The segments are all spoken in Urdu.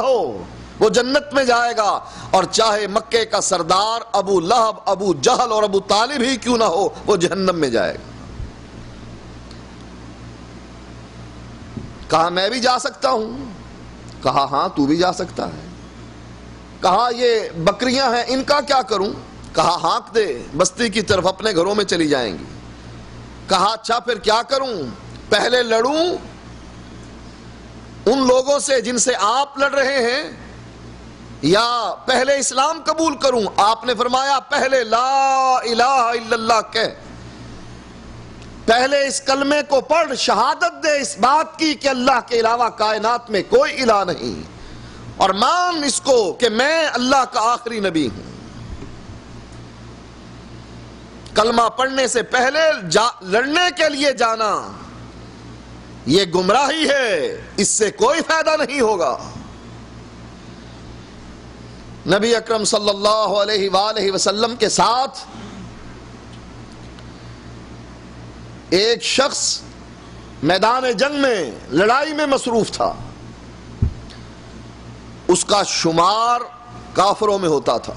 ہو وہ جنت میں جائے گا، اور چاہے مکے کا سردار ابو لہب، ابو جہل اور ابو طالب ہی کیوں نہ ہو وہ جہنم میں جائے گا۔ کہا میں بھی جا سکتا ہوں؟ کہا ہاں تو بھی جا سکتا ہے۔ کہا یہ بکریاں ہیں ان کا کیا کروں؟ کہا ہانک دے بستی کی طرف، اپنے گھروں میں چلی جائیں گی۔ کہا اچھا پھر کیا کروں؟ پہلے لڑوں ان لوگوں سے جن سے آپ لڑ رہے ہیں، یا پہلے اسلام قبول کروں؟ آپ نے فرمایا پہلے لا الہ الا اللہ کہہ، پہلے اس کلمے کو پڑھ، شہادت دے اس بات کی کہ اللہ کے علاوہ کائنات میں کوئی الہ نہیں، اور مان اس کو کہ میں اللہ کا آخری نبی ہوں۔ کلمہ پڑھنے سے پہلے لڑنے کے لیے جانا یہ گمراہی ہے، اس سے کوئی فائدہ نہیں ہوگا۔ نبی اکرم صلی اللہ علیہ وآلہ وسلم کے ساتھ ایک شخص میدان جنگ میں لڑائی میں مصروف تھا، اس کا شمار کافروں میں ہوتا تھا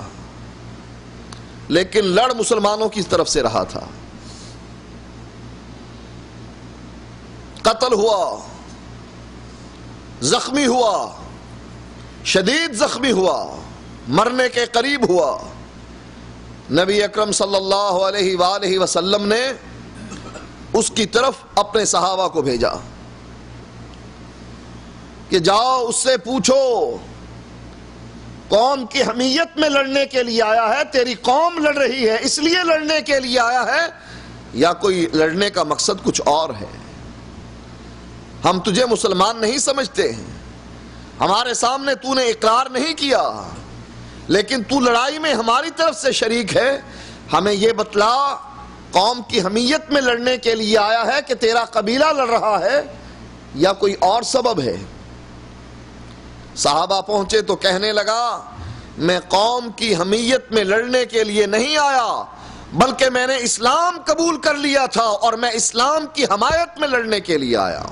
لیکن لڑ مسلمانوں کی طرف سے رہا تھا۔ قتل ہوا، زخمی ہوا، شدید زخمی ہوا، مرنے کے قریب ہوا۔ نبی اکرم صلی اللہ علیہ وآلہ وسلم نے اس کی طرف اپنے صحابہ کو بھیجا کہ جاؤ اس سے پوچھو قوم کی حمیت میں لڑنے کے لیے آیا ہے، تیری قوم لڑ رہی ہے اس لیے لڑنے کے لیے آیا ہے، یا کوئی لڑنے کا مقصد کچھ اور ہے؟ ہم تجھے مسلمان نہیں سمجھتے ہیں، ہمارے سامنے تو نے اقرار نہیں کیا، لیکن تو لڑائی میں ہماری طرف سے شریک ہے، ہمیں یہ بتلا قوم کی حمیت میں لڑنے کے لیے آیا ہے کہ تیرا قبیلہ لڑ رہا ہے، یا کوئی اور سبب ہے؟ صحابہ پہنچے تو کہنے لگا میں قوم کی حمیت میں لڑنے کے لیے نہیں آیا، بلکہ میں نے اسلام قبول کر لیا تھا اور میں اسلام کی حمایت میں لڑنے کے لیے آیا،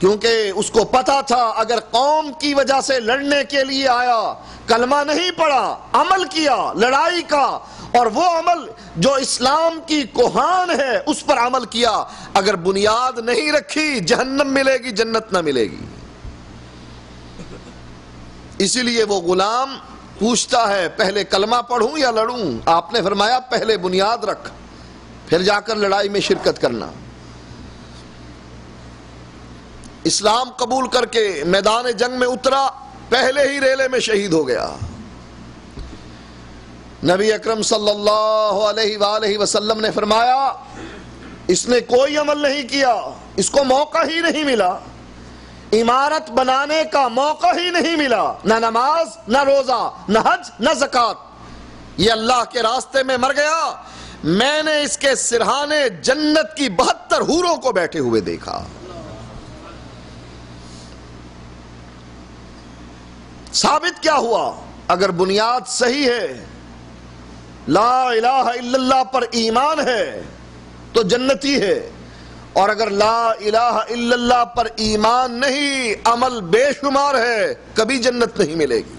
کیونکہ اس کو پتا تھا اگر قوم کی وجہ سے لڑنے کے لیے آیا، کلمہ نہیں پڑھا، عمل کیا لڑائی کا، اور وہ عمل جو اسلام کی کوہان ہے اس پر عمل کیا، اگر بنیاد نہیں رکھی جہنم ملے گی، جنت نہ ملے گی۔ اسی لیے وہ غلام پوچھتا ہے پہلے کلمہ پڑھوں یا لڑوں؟ آپ نے فرمایا پہلے بنیاد رکھ، پھر جا کر لڑائی میں شرکت کرنا۔ اسلام قبول کر کے میدان جنگ میں اترا، پہلے ہی ریلے میں شہید ہو گیا۔ نبی اکرم صلی اللہ علیہ وآلہ وسلم نے فرمایا اس نے کوئی عمل نہیں کیا، اس کو موقع ہی نہیں ملا، عمارت بنانے کا موقع ہی نہیں ملا، نہ نماز، نہ روزہ، نہ حج، نہ زکوٰۃ، یہ اللہ کے راستے میں مر گیا۔ میں نے اس کے سرہانے جنت کی 72 حوروں کو بیٹھے ہوئے دیکھا۔ ثابت کیا ہوا؟ اگر بنیاد صحیح ہے، لا الہ الا اللہ پر ایمان ہے تو جنتی ہے، اور اگر لا الہ الا اللہ پر ایمان نہیں، عمل بے شمار ہے، کبھی جنت نہیں ملے گی۔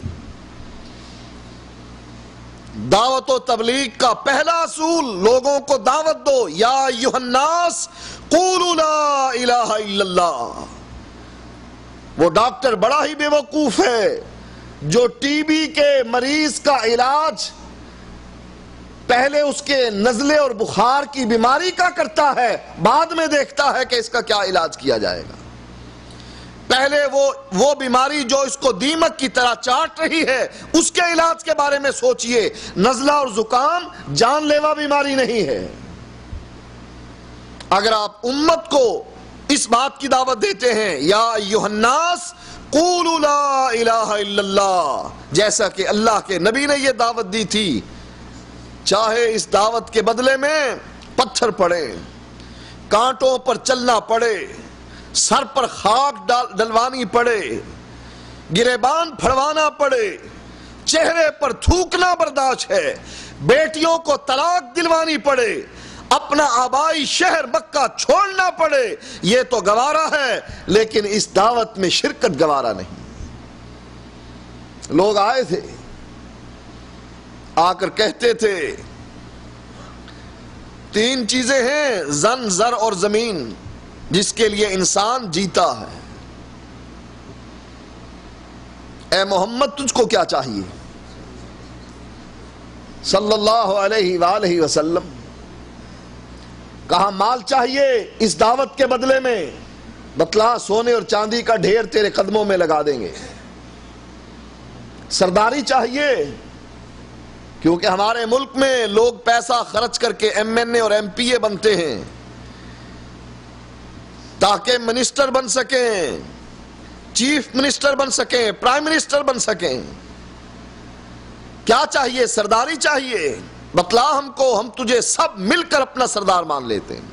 دعوت و تبلیغ کا پہلا اصول لوگوں کو دعوت دو، یا ایھا الناس قولوا لا الہ الا اللہ۔ وہ ڈاکٹر بڑا ہی بے وقوف ہے جو ٹی بی کے مریض کا علاج پہلے اس کے نزلے اور بخار کی بیماری کا کرتا ہے، بعد میں دیکھتا ہے کہ اس کا کیا علاج کیا جائے گا۔ پہلے وہ بیماری جو اس کو دیمک کی طرح چاٹ رہی ہے اس کے علاج کے بارے میں سوچئے۔ نزلہ اور زکام جان لیوا بیماری نہیں ہے۔ اگر آپ امت کو اس بات کی دعوت دیتے ہیں یا ایھا الناس قولوا لا الہ الا اللہ، جیسا کہ اللہ کے نبی نے یہ دعوت دی تھی، چاہے اس دعوت کے بدلے میں پتھر پڑے، کانٹوں پر چلنا پڑے، سر پر خاک ڈلوانی پڑے، گریبان پھڑوانا پڑے، چہرے پر تھوکنا برداشت ہے، بیٹیوں کو طلاق دلوانی پڑے، اپنا آبائی شہر مکہ چھوڑنا پڑے یہ تو گوارا ہے، لیکن اس دعوت میں شرکت گوارا نہیں۔ لوگ آئے تھے، آ کر کہتے تھے 3 چیزیں ہیں، زن، زر اور زمین، جس کے لیے انسان جیتا ہے۔ اے محمد تجھ کو کیا چاہیے صلی اللہ علیہ وآلہ وسلم؟ کہا مال چاہیے اس دعوت کے بدلے میں، بتلا سونے اور چاندی کا ڈھیر تیرے قدموں میں لگا دیں گے۔ سرداری چاہیے، کیونکہ ہمارے ملک میں لوگ پیسہ خرچ کر کے MNA اور MPA بنتے ہیں تاکہ منسٹر بن سکیں، چیف منسٹر بن سکیں، پرائم منسٹر بن سکیں۔ کیا چاہیے؟ سرداری چاہیے، بتلا ہم کو، ہم تجھے سب مل کر اپنا سردار مان لیتے ہیں۔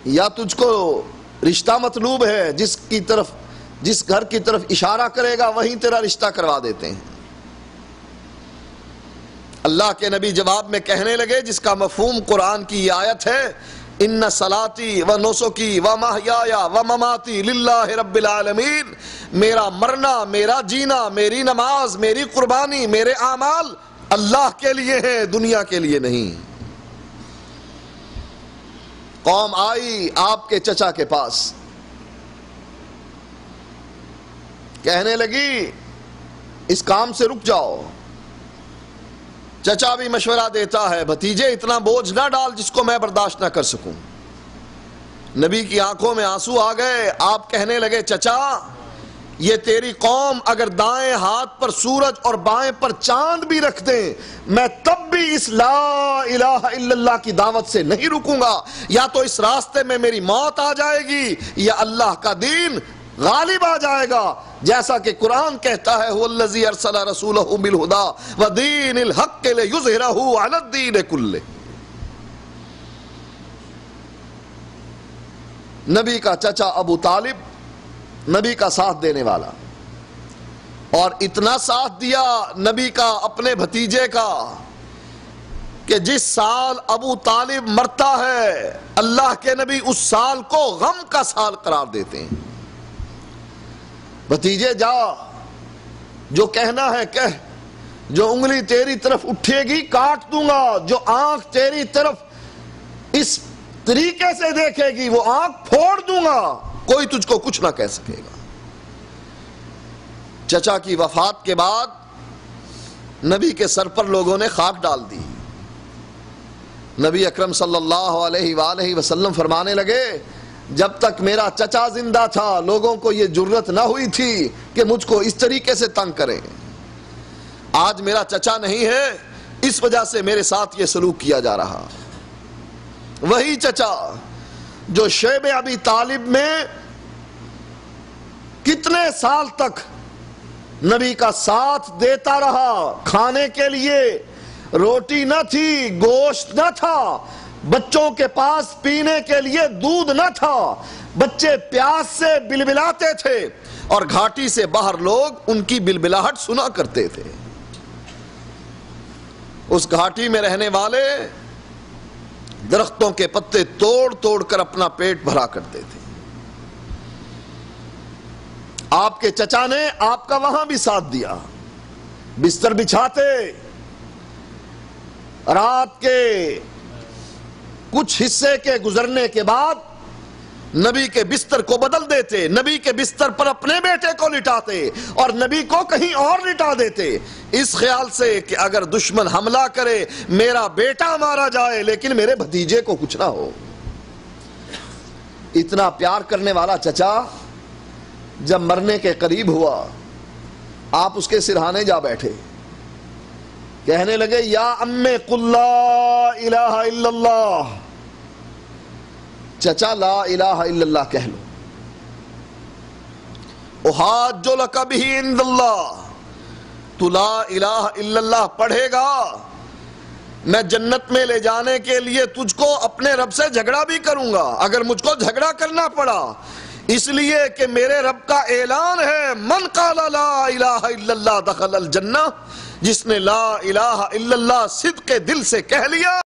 یا تجھ کو رشتہ مطلوب ہے، جس گھر کی طرف اشارہ کرے گا وہیں تیرا رشتہ کروا دیتے ہیں۔ اللہ کے نبی جواب میں کہنے لگے، جس کا مفہوم قرآن کی یہ آیت ہے، ان صلاتی و نسکی و محیایا و مماتی للہ رب العالمین، میرا مرنا، میرا جینا، میری نماز، میری قربانی، میرے اعمال اللہ کے لیے ہیں، دنیا کے لیے نہیں۔ قوم آئی آپ کے چچا کے پاس، کہنے لگی اس کام سے رک جاؤ۔ چچا بھی مشورہ دیتا ہے، بھتیجے اتنا بوجھ نہ ڈال جس کو میں برداشت نہ کر سکوں۔ نبی کی آنکھوں میں آنسو آ گئے، آپ کہنے لگے چچا یہ تیری قوم اگر دائیں ہاتھ پر سورج اور بائیں پر چاند بھی رکھ دیں، میں تب بھی اس لا الہ الا اللہ کی دعوت سے نہیں رکوں گا۔ یا تو اس راستے میں میری موت آ جائے گی یا اللہ کا دین غالب آ جائے گا، جیسا کہ قرآن کہتا ہے هو الذی ارسل رسولہ بالہدی ودین الحق لیظہرہ علی الدین کلہ۔ نبی کا چچا ابو طالب نبی کا ساتھ دینے والا، اور اتنا ساتھ دیا نبی کا اپنے بھتیجے کا کہ جس سال ابو طالب مرتا ہے اللہ کے نبی اس سال کو غم کا سال قرار دیتے ہیں۔ بھتیجے جا، جو کہنا ہے کہہ، جو انگلی تیری طرف اٹھے گی کاٹ دوں گا، جو آنکھ تیری طرف اس طریقے سے دیکھے گی وہ آنکھ پھوڑ دوں گا، کوئی تجھ کو کچھ نہ کہہ سکے گا۔ چچا کی وفات کے بعد نبی کے سر پر لوگوں نے خاک ڈال دی۔ نبی اکرم صلی اللہ علیہ وآلہ وسلم فرمانے لگے، جب تک میرا چچا زندہ تھا لوگوں کو یہ جرت نہ ہوئی تھی کہ مجھ کو اس طریقے سے تنگ کریں۔ آج میرا چچا نہیں ہے، اس وجہ سے میرے ساتھ یہ سلوک کیا جا رہا۔ وہی چچا جو شیب ابی طالب میں کتنے سال تک نبی کا ساتھ دیتا رہا، کھانے کے لیے روٹی نہ تھی، گوشت نہ تھا، بچوں کے پاس پینے کے لیے دودھ نہ تھا، بچے پیاس سے بلبلاتے تھے اور گھاٹی سے باہر لوگ ان کی بلبلاہٹ سنا کرتے تھے۔ اس گھاٹی میں رہنے والے درختوں کے پتے توڑ توڑ کر اپنا پیٹ بھرا کرتے تھے۔ آپ کے چچا نے آپ کا وہاں بھی ساتھ دیا، بستر بچھاتے، رات کے کچھ حصے کے گزرنے کے بعد نبی کے بستر کو بدل دیتے، نبی کے بستر پر اپنے بیٹے کو لٹاتے اور نبی کو کہیں اور لٹا دیتے، اس خیال سے کہ اگر دشمن حملہ کرے میرا بیٹا مارا جائے لیکن میرے بھتیجے کو کچھ نہ ہو۔ اتنا پیار کرنے والا چچا جب مرنے کے قریب ہوا، آپ اس کے سرہانے جا بیٹھے، کہنے لگے یا امی قل لا الہ الا اللہ، چچا لا الہ الا اللہ کہہ لو، احاج لک بہ عند اللہ، تو لا الہ الا اللہ پڑھے گا، میں جنت میں لے جانے کے لیے تجھ کو اپنے رب سے جھگڑا بھی کروں گا اگر مجھ کو جھگڑا کرنا پڑا، اس لیے کہ میرے رب کا اعلان ہے من قال لا الہ الا اللہ دخل الجنہ، جس نے لا الہ الا اللہ صدق دل سے کہہ لیا